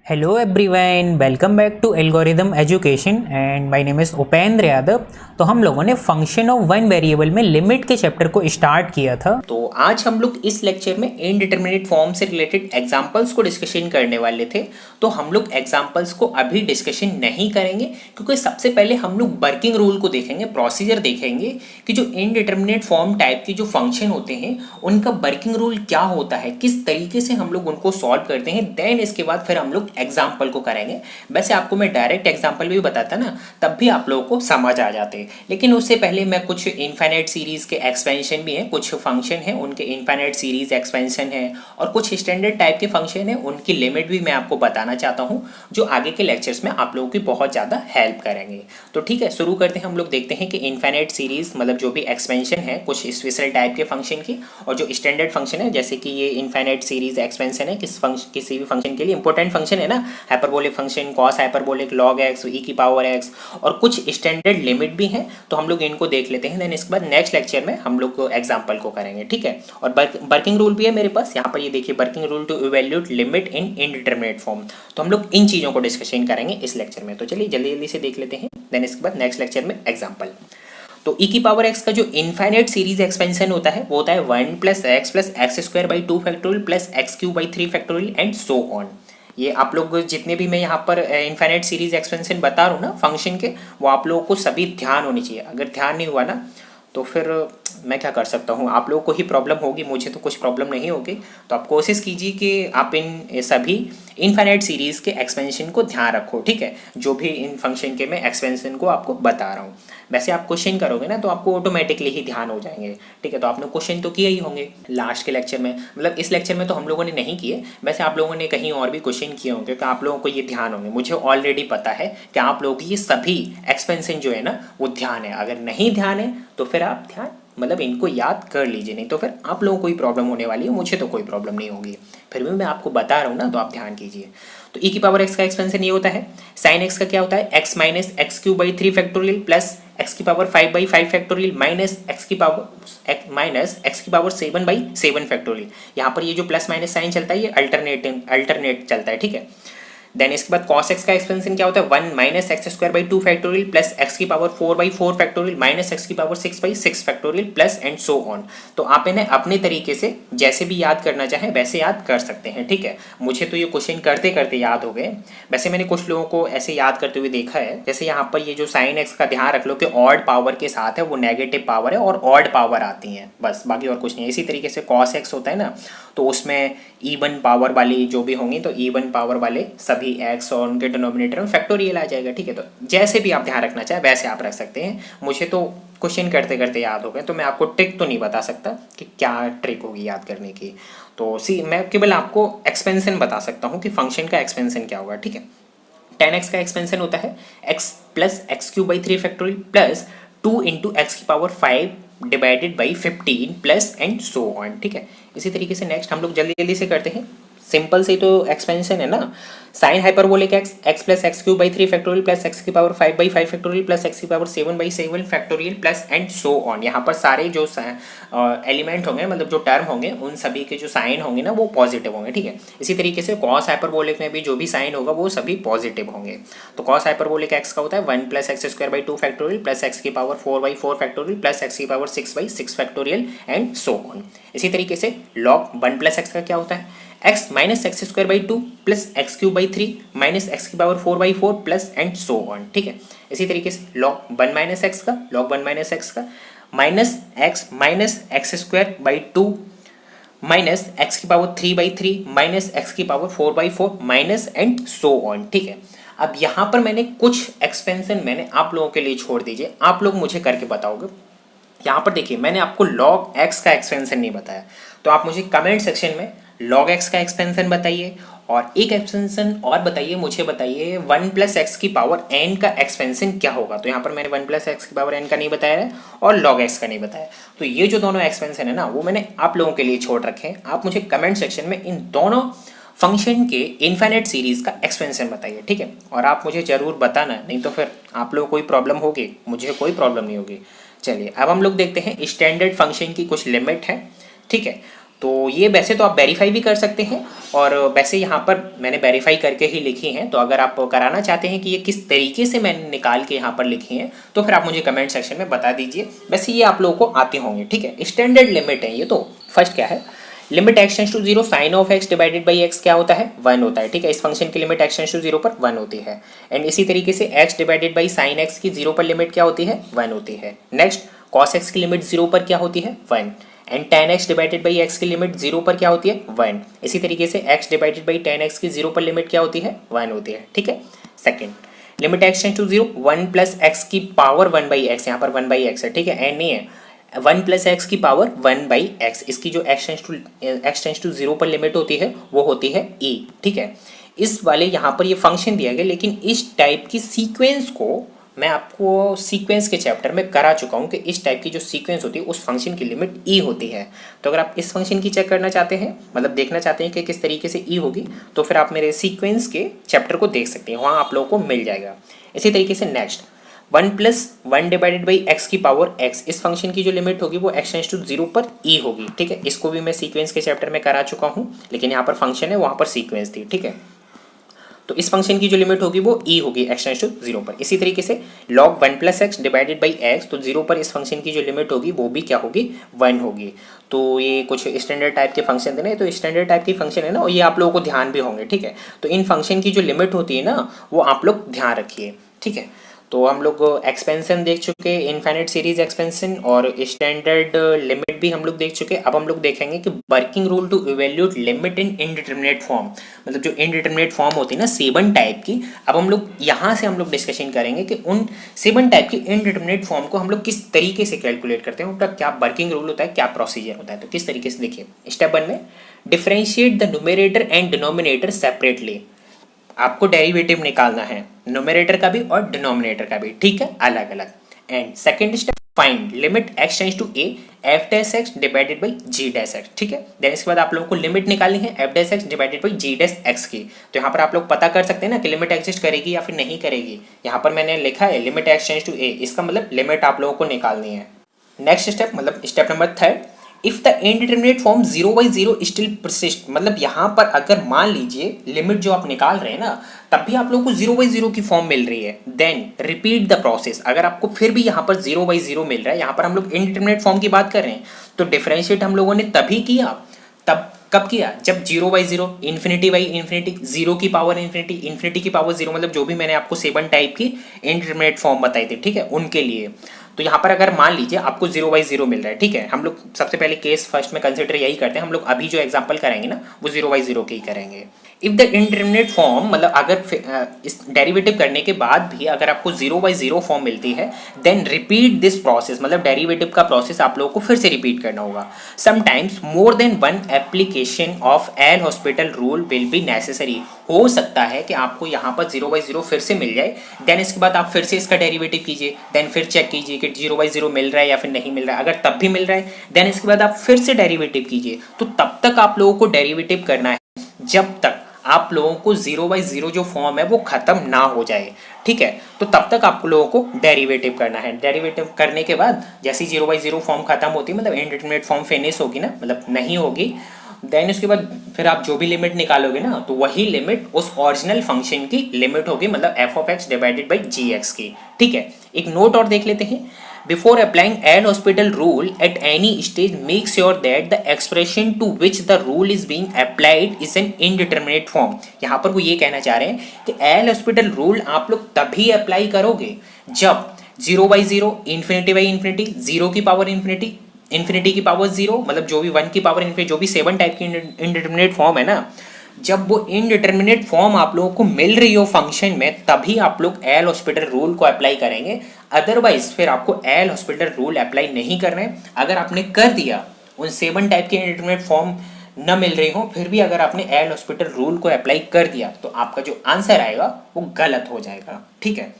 Hello everyone, welcome back to Algorithm Education and my name is Upendra Yadav. तो हम लोगों ने फंक्शन ऑफ वन वेरिएबल में लिमिट के चैप्टर को स्टार्ट किया था। तो आज हम लोग इस लेक्चर में इनडिटरमिनेट फॉर्म से रिलेटेड एग्जांपल्स को डिस्कशन करने वाले थे। तो हम लोग एग्जांपल्स को अभी डिस्कशन नहीं करेंगे क्योंकि सबसे पहले हम लोग वर्किंग रूल को देखेंगे, प्रोसीजर देखेंगे कि जो इनडिटरमिनेट फॉर्म टाइप के जो फंक्शन होते हैं उनका वर्किंग रूल क्या होता है, किस तरीके से हम लोग उनको सॉल्व करते हैं। देन इसके बाद फिर हम लोग एग्जाम्पल को करेंगे। वैसे आपको मैं डायरेक्ट एग्जाम्पल भी बताता ना, तब भी आप लोगों को समझ आ जाते, लेकिन उससे पहले मैं कुछ इनफाइनाइट सीरीज के एक्सपेंशन भी हैं, कुछ फंक्शन हैं उनके इनफाइनाइट सीरीज एक्सपेंशन है और कुछ स्टैंडर्ड टाइप के फंक्शन हैं उनकी लिमिट भी मैं आपको बताना चाहता हूं, जो आगे के लेक्चर्स में आप लोगों की बहुत ज़्यादा हेल्प करेंगे। तो ठीक है, शुरू करते हैं। हम लोग देखते हैं कि इनफाइनाइट सीरीज मतलब जो भी एक्सपेंशन है कुछ स्पेशल टाइप के फंक्शन की, और जो स्टैंडर्ड फंक्शन है जैसे कि ये इनफाइनाइट सीरीज एक्सपेंशन है किसी भी फंक्शन के लिए इंपॉर्टेंट फंक्शन है ना, hyperbolic function, cos hyperbolic, log x, e की पावर x, और कुछ स्टैंडर्ड लिमिट भी हैं। तो हम लोग इनको देख लेते हैं, देन इसके बाद नेक्स्ट लेक्चर में हम लोग एग्जांपल को करेंगे। ठीक है, और वर्किंग रूल भी है मेरे पास यहाँ पर, ये देखिए working rule to evaluate limit in indeterminate form. तो हम लोग इन चीज़ों को डिस्कशन करेंगे इस लेक्चर में। तो चलिए जल्दी जल्दी से देख लेते हैं, देन इसके बाद नेक्स्ट लेक्चर में एग्जाम्पल। तो e की पावर x का जो इनफाइनाइट सीरीज एक्सपेंशन होता है वो होता है 1 + x square by 2 factorial plus x cube by 3 factorial and so on. ये आप लोग जितने भी मैं यहाँ पर इनफाइनाइट सीरीज एक्सपेंशन बता रहा हूँ ना फंक्शन के, वो आप लोगों को सभी ध्यान होनी चाहिए। अगर ध्यान नहीं हुआ ना तो फिर मैं क्या कर सकता हूँ, आप लोगों को ही प्रॉब्लम होगी, मुझे तो कुछ प्रॉब्लम नहीं होगी। तो आप कोशिश कीजिए कि आप इन सभी इनफाइनाइट सीरीज़ के एक्सपेंशन को ध्यान रखो। ठीक है, जो भी इन फंक्शन के मैं एक्सपेंशन को आपको बता रहा हूँ। वैसे आप क्वेश्चन करोगे ना तो आपको ऑटोमेटिकली ही ध्यान हो जाएंगे। ठीक है, तो आपने क्वेश्चन तो किए ही होंगे लास्ट के लेक्चर में, मतलब इस लेक्चर में तो हम लोगों ने नहीं किए, वैसे आप लोगों ने कहीं और भी क्वेश्चन किए होंगे, तो आप लोगों को ये ध्यान होंगे। मुझे ऑलरेडी पता है कि आप लोगों की ये सभी एक्सपेंशन जो है ना वो ध्यान है। अगर नहीं ध्यान है तो फिर आप ध्यान मतलब इनको याद कर लीजिए, नहीं तो फिर आप लोगों को कोई प्रॉब्लम होने वाली है, मुझे तो कोई प्रॉब्लम नहीं होगी। फिर भी मैं आपको बता रहा हूँ ना, तो आप ध्यान कीजिए। तो e की पावर x का एक्सपेंशन ये होता है। साइन x का क्या होता है, x minus x cube by 3 factorial plus x की power 5 by 5 factorial minus x की पावर 7 बाई 7 फैक्टोरियल। यहाँ पर ये जो प्लस माइनस साइन चलता है ये अल्टरनेट चलता है। ठीक है, देन इसके बाद cos x का एक्सपेंशन क्या होता है, 1 minus x square by 2 factorial plus x की power 4 by 4 factorial minus x की power 6 by 6 factorial plus and so on. तो आप इन्हें अपने तरीके से जैसे भी याद करना चाहें वैसे याद कर सकते हैं। ठीक है, मुझे तो ये क्वेश्चन करते करते याद हो गए। वैसे मैंने कुछ लोगों को ऐसे याद करते हुए देखा है, जैसे यहाँ पर ये जो साइन एक्स का ध्यान रख लो कि ऑड पावर के साथ है, वो नेगेटिव पावर है और ऑड पावर आती हैं, बस बाकी और कुछ नहीं है। इसी तरीके से cos x होता है ना, तो उसमें इवन पावर वाली जो भी होंगी तो इवन पावर वाले सभी x और उनके डिनोमिनेटर में फैक्टोरियल आ जाएगा। ठीक है, तो जैसे भी आप ध्यान रखना चाहे वैसे आप रख सकते हैं। मुझे तो क्वेश्चन करते करते याद हो गए, तो मैं आपको ट्रिक तो नहीं बता सकता कि क्या ट्रिक होगी याद करने की। तो मैं केवल आपको एक्सपेंशन बता सकता हूँ कि फंक्शन का एक्सपेंशन क्या होगा। ठीक है, 10x का एक्सपेंशन होता है x plus x cube by 3 factorial plus 2 into x की power 5 divided by 15 plus and so on. ठीक है, इसी तरीके से नेक्स्ट हम लोग जल्दी जल्दी से करते हैं। सिंपल से तो एक्सपेंशन है ना, sine hyperbolic x plus x cube by 3 factorial plus x की power 5 by 5 factorial plus x की power 7 by 7 factorial plus and so on. यहाँ पर सारे जो एलिमेंट होंगे मतलब जो टर्म होंगे उन सभी के जो साइन होंगे ना वो पॉजिटिव होंगे। ठीक है, इसी तरीके से कॉस हाइपरबोलिक में भी जो भी साइन होगा वो सभी पॉजिटिव होंगे। तो कॉस हाइपरबोलिक x का होता है 1 plus x square by 2 factorial plus x की power 4 by 4 factorial plus x की power 6 by 6 factorial and so on. इसी तरीके से log 1 प्लस एक्स का क्या होता है, x minus x square by 2 plus x cube by 3 minus x की power 4 by 4 plus and so on. ठीक है, इसी तरीके से log 1 माइनस एक्स का minus x square by 2 minus x की पावर 3 बाई 3 माइनस एक्स की power 4 by 4 minus and so on. ठीक है, अब यहाँ पर मैंने कुछ एक्सपेंशन मैंने आप लोगों के लिए छोड़ दीजिए, आप लोग मुझे करके बताओगे। यहाँ पर देखिए मैंने आपको log x का एक्सपेंशन नहीं बताया, तो आप मुझे कमेंट सेक्शन में log x का एक्सपेंशन बताइए और एक एक्सपेंशन और बताइए, मुझे बताइए 1 प्लस एक्स की पावर n का एक्सपेंशन क्या होगा। तो यहाँ पर मैंने 1 प्लस एक्स की पावर n का नहीं बताया है और log x का नहीं बताया, तो ये जो दोनों एक्सपेंशन है ना वो मैंने आप लोगों के लिए छोड़ रखे हैं। आप मुझे कमेंट सेक्शन में इन दोनों फंक्शन के इनफाइनाइट सीरीज का एक्सपेंशन बताइए। ठीक है, और आप मुझे ज़रूर बताना, नहीं तो फिर आप लोगों को कोई प्रॉब्लम होगी, मुझे कोई प्रॉब्लम नहीं होगी। चलिए अब हम लोग देखते हैं स्टैंडर्ड फंक्शन की कुछ लिमिट है। ठीक है, तो ये वैसे तो आप वेरीफाई भी कर सकते हैं, और वैसे यहाँ पर मैंने वेरीफाई करके ही लिखी हैं। तो अगर आप कराना चाहते हैं कि ये किस तरीके से मैंने निकाल के यहाँ पर लिखी हैं, तो फिर आप मुझे कमेंट सेक्शन में बता दीजिए। वैसे ये आप लोगों को आते होंगे, ठीक है। स्टैंडर्ड लिमिट है ये। तो फर्स्ट क्या है, limit x tends to zero sine of x divided by x क्या होता है, 1 होता है, ठीक है। इस फंक्शन की limit x tends to zero पर 1 होती है। एंड इसी तरीके से x divided by sine x की 0 पर लिमिट क्या होती है, 1 होती है। नेक्स्ट कॉस एक्स की लिमिट 0 पर क्या होती है, 1। And tan x divided by x की लिमिट 0 पर क्या होती है, 1। इसी तरीके से x divided by tan x की 0 पर लिमिट क्या होती है, 1 होती है, ठीक है। Second, limit x tends to 0 1 plus x की पावर 1 बाई एक्स, यहाँ पर 1 बाई एक्स है, ठीक है, एंड नहीं है 1 प्लस एक्स की पावर 1 बाई एक्स। इसकी जो x टेंड्स टू 0 पर लिमिट होती है वो होती है e, ठीक है। इस वाले यहाँ पर ये फंक्शन दिया गया, लेकिन इस टाइप की सीक्वेंस को मैं आपको सीक्वेंस के चैप्टर में करा चुका हूँ कि इस टाइप की जो सीक्वेंस होती है उस फंक्शन की लिमिट ई होती है। तो अगर आप इस फंक्शन की चेक करना चाहते हैं, मतलब देखना चाहते हैं कि किस तरीके से ई होगी, तो फिर आप मेरे सीक्वेंस के चैप्टर को देख सकते हैं, वहाँ आप लोगों को मिल जाएगा। इसी तरीके से next 1 plus 1 divided by x की पावर एक्स, इस फंक्शन की जो लिमिट होगी वो एक्स टेंड्स टू 0 पर ई होगी, ठीक है। इसको भी मैं सीक्वेंस के चैप्टर में करा चुका हूँ, लेकिन यहाँ पर फंक्शन है, वहाँ पर सीक्वेंस थी, ठीक है। तो इस फंक्शन की जो लिमिट होगी वो ई होगी एक्स टेंड्स टू 0 पर। इसी तरीके से log 1 plus x divided by x, तो 0 पर इस फंक्शन की जो लिमिट होगी वो भी क्या होगी, 1 होगी। तो ये कुछ स्टैंडर्ड टाइप के फंक्शन थे ना, तो स्टैंडर्ड टाइप की फंक्शन है ना, और ये आप लोगों को ध्यान भी होंगे, ठीक है। तो इन फंक्शन की जो लिमिट होती है ना, वो आप लोग ध्यान रखिए, ठीक है। तो हम लोग एक्सपेंशन देख चुके, इनफाइनाइट सीरीज एक्सपेंशन और स्टैंडर्ड लिमिट भी हम लोग देख चुके। अब हम लोग देखेंगे कि working rule to evaluate limit in indeterminate form, मतलब जो इनडिटरमिनेट फॉर्म होती है ना 7 टाइप की। अब हम लोग यहाँ से हम लोग डिस्कशन करेंगे कि उन 7 टाइप की इनडिटरमिनेट फॉर्म को हम लोग किस तरीके से कैलकुलेट करते हैं, उनका क्या वर्किंग रूल होता है, क्या प्रोसीजर होता है। तो किस तरीके से देखिए, स्टेप 1 में differentiate the numerator and denominator separately. आपको डेरिवेटिव निकालना है न्यूमरेटर का भी और डिनोमिनेटर का भी, ठीक है, अलग अलग। And second step, find limit x tends to a f dash x divided by g dash x, ठीक है। देन इसके बाद आप लोगों को लिमिट निकालनी है f dash x divided by g dash x की। तो यहाँ पर आप लोग पता कर सकते हैं ना कि लिमिट एग्जिस्ट करेगी या फिर नहीं करेगी। यहाँ पर मैंने लिखा है limit x tends to a, इसका मतलब लिमिट आप लोगों को निकालनी है। नेक्स्ट स्टेप, मतलब step number 3, if the indeterminate form 0 by 0 still persist, मतलब यहाँ पर अगर मान लीजिए लिमिट जो आप निकाल रहे हैं ना, तब भी आप लोगों को 0 बाई 0 की फॉर्म मिल रही है, देन रिपीट द प्रोसेस। अगर आपको फिर भी यहाँ पर 0 बाई 0 मिल रहा है, यहाँ पर हम लोग इनडिटरमिनेट फॉर्म की बात कर रहे हैं, तो डिफरेंशिएट हम लोगों ने तभी किया, तब कब किया, जब 0 बाई 0, इन्फिनिटी बाई इन्फिनिटी, 0 की पावर इन्फिनिटी, इन्फिनिटी की पावर 0, मतलब जो भी मैंने आपको 7 टाइप की इनडिटरमिनेट फॉर्म बताई थी, ठीक है, उनके लिए। तो यहाँ पर अगर मान लीजिए आपको 0 बाई 0 मिल रहा है, ठीक है, हम लोग सबसे पहले केस फर्स्ट में कंसिडर यही करते हैं। हम लोग अभी जो एग्जांपल करेंगे ना, वो 0 बाई 0 के ही करेंगे। इफ द इंडिटरमिनेट फॉर्म, मतलब अगर इस डेरिवेटिव करने के बाद भी अगर आपको 0 बाई 0 फॉर्म मिलती है, देन रिपीट दिस प्रोसेस, मतलब डेरिवेटिव का प्रोसेस आप लोगों को फिर से रिपीट करना होगा। Sometimes more than one application of L hospital rule will be necessary. हो सकता है कि आपको यहाँ पर 0 बाई 0 फिर से मिल जाए, देन इसके बाद आप फिर से इसका डेरिवेटिव कीजिए, देन फिर चेक कीजिए कि 0 बाई 0 मिल रहा है या फिर नहीं मिल रहा है। अगर तब भी मिल रहा है, देन इसके बाद आप फिर से डेरिवेटिव कीजिए। तो तब तक आप लोगों को डेरिवेटिव करना है जब तक आप लोगों को 0 बाई 0 जो फॉर्म है वो खत्म ना हो जाए, ठीक है। तो तब तक आप लोगों को डेरिवेटिव करना है। डेरिवेटिव करने के बाद जैसे 0 बाई 0 फॉर्म खत्म होती है, मतलब इनडिटरमिनेट फॉर्म फिनिश होगी ना, मतलब नहीं होगी, देन उसके बाद फिर आप जो भी लिमिट निकालोगे ना, तो वही लिमिट उस ओरिजिनल फंक्शन की लिमिट होगी, मतलब f of x divided by g x की, ठीक है। एक नोट और देख लेते हैं, before applying L'Hôpital rule at any stage make sure that the expression to which the rule is being applied is an indeterminate form. यहाँ पर वो ये कहना चाह रहे हैं कि एल हॉस्पिटल रूल आप लोग तभी अप्लाई करोगे जब 0 बाई 0, इन्फिनिटी बाई इन्फिनिटी, 0 की पावर इन्फिनिटी, इन्फिनिटी की पावर 0, मतलब जो भी 1 की पावर इन्फिनिटी, जो भी 7 टाइप की इनडिटरमिनेट फॉर्म है ना, जब वो इनडिटरमिनेट फॉर्म आप लोगों को मिल रही हो फंक्शन में, तभी आप लोग एल हॉस्पिटल रूल को अप्लाई करेंगे। अदरवाइज फिर आपको एल हॉस्पिटल रूल अप्लाई नहीं करना है। अगर आपने कर दिया, उन 7 टाइप के इनडिटरमिनेट फॉर्म न मिल रही हो, फिर भी अगर आपने एल हॉस्पिटल रूल को अप्लाई कर दिया, तो आपका जो आंसर आएगा वो गलत हो जाएगा, ठीक है।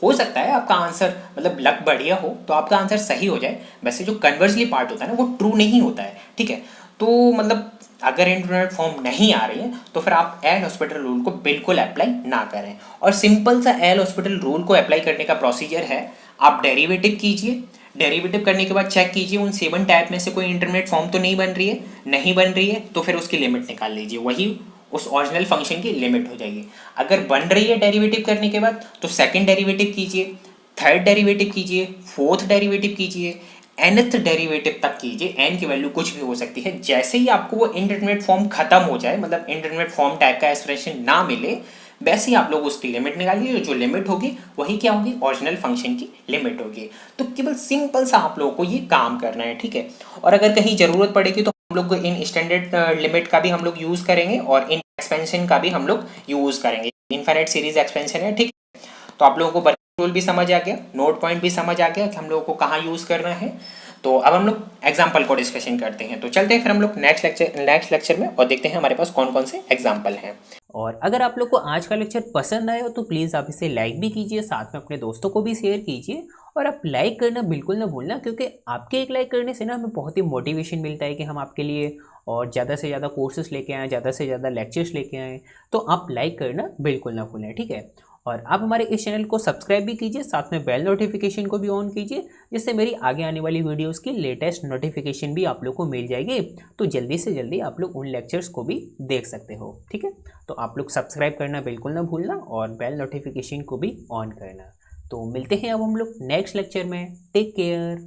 हो सकता है आपका आंसर, मतलब लक बढ़िया हो तो आपका आंसर सही हो जाए, वैसे जो कन्वर्सली पार्ट होता है ना वो ट्रू नहीं होता है, ठीक है। तो मतलब अगर इंटरनेट फॉर्म नहीं आ रही है तो फिर आप एल हॉस्पिटल रूल को बिल्कुल अप्लाई ना करें। और सिंपल सा एल हॉस्पिटल रूल को अप्लाई करने का प्रोसीजर है, आप डेरिवेटिव कीजिए, डेरिवेटिव करने के बाद चेक कीजिए उन 7 टाइप में से कोई इंटरमीडिएट फॉर्म तो नहीं बन रही है, नहीं बन रही है तो फिर उसकी लिमिट निकाल लीजिए, वही उस ओरिजिनल फंक्शन की लिमिट हो जाएगी। अगर बन रही है डेरिवेटिव करने के बाद तो सेकंड डेरिवेटिव कीजिए, थर्ड डेरिवेटिव कीजिए, फोर्थ डेरिवेटिव कीजिए, nth डेरिवेटिव तक कीजिए, n की वैल्यू कुछ भी हो सकती है। जैसे ही आपको वो इंटरमीडिएट फॉर्म खत्म हो जाए, मतलब इंटरमीडिएट फॉर्म टाइप का एक्सप्रेशन ना मिले, वैसे ही आप लोग उसकी लिमिट निकालिए, जो लिमिट होगी वही क्या होगी, ओरिजिनल फंक्शन की लिमिट होगी। तो केवल सिंपल सा आप लोगों को ये काम करना है, ठीक है। और अगर कहीं जरूरत पड़ेगी तो हम लोग इन स्टैंडर्ड लिमिट का भी हम लोग यूज करेंगे और इन एक्सपेंशन का भी हम लोग यूज करेंगे। इनफाइनाइट सीरीज एक्सपेंशन है, ठीक है। तो आप लोगों को वर्किंग रूल भी समझ आ गया, नोट पॉइंट भी समझ आ गया कि हम लोगों को कहाँ यूज करना है। तो अब हम लोग एग्जाम्पल को डिस्कशन करते हैं। तो चलते हैं फिर हम लोग नेक्स्ट लेक्चर में और देखते हैं हमारे पास कौन कौन से एग्जाम्पल हैं। और अगर आप लोग को आज का लेक्चर पसंद आया हो तो प्लीज़ आप इसे लाइक भी कीजिए, साथ में अपने दोस्तों को भी शेयर कीजिए। और आप लाइक करना बिल्कुल ना भूलना, क्योंकि आपके एक लाइक करने से ना हमें बहुत ही मोटिवेशन मिलता है कि हम आपके लिए और ज़्यादा से ज़्यादा कोर्सेज लेके आएँ, ज़्यादा से ज़्यादा लेक्चर्स लेके आएँ। तो आप लाइक करना बिल्कुल ना भूलें, ठीक है। और आप हमारे इस चैनल को सब्सक्राइब भी कीजिए, साथ में बेल नोटिफिकेशन को भी ऑन कीजिए, जिससे मेरी आगे आने वाली वीडियोस की लेटेस्ट नोटिफिकेशन भी आप लोग को मिल जाएगी। तो जल्दी से जल्दी आप लोग उन लेक्चर्स को भी देख सकते हो, ठीक है। तो आप लोग सब्सक्राइब करना बिल्कुल ना भूलना और बेल नोटिफिकेशन को भी ऑन करना। तो मिलते हैं अब हम लोग नेक्स्ट लेक्चर में। Take care.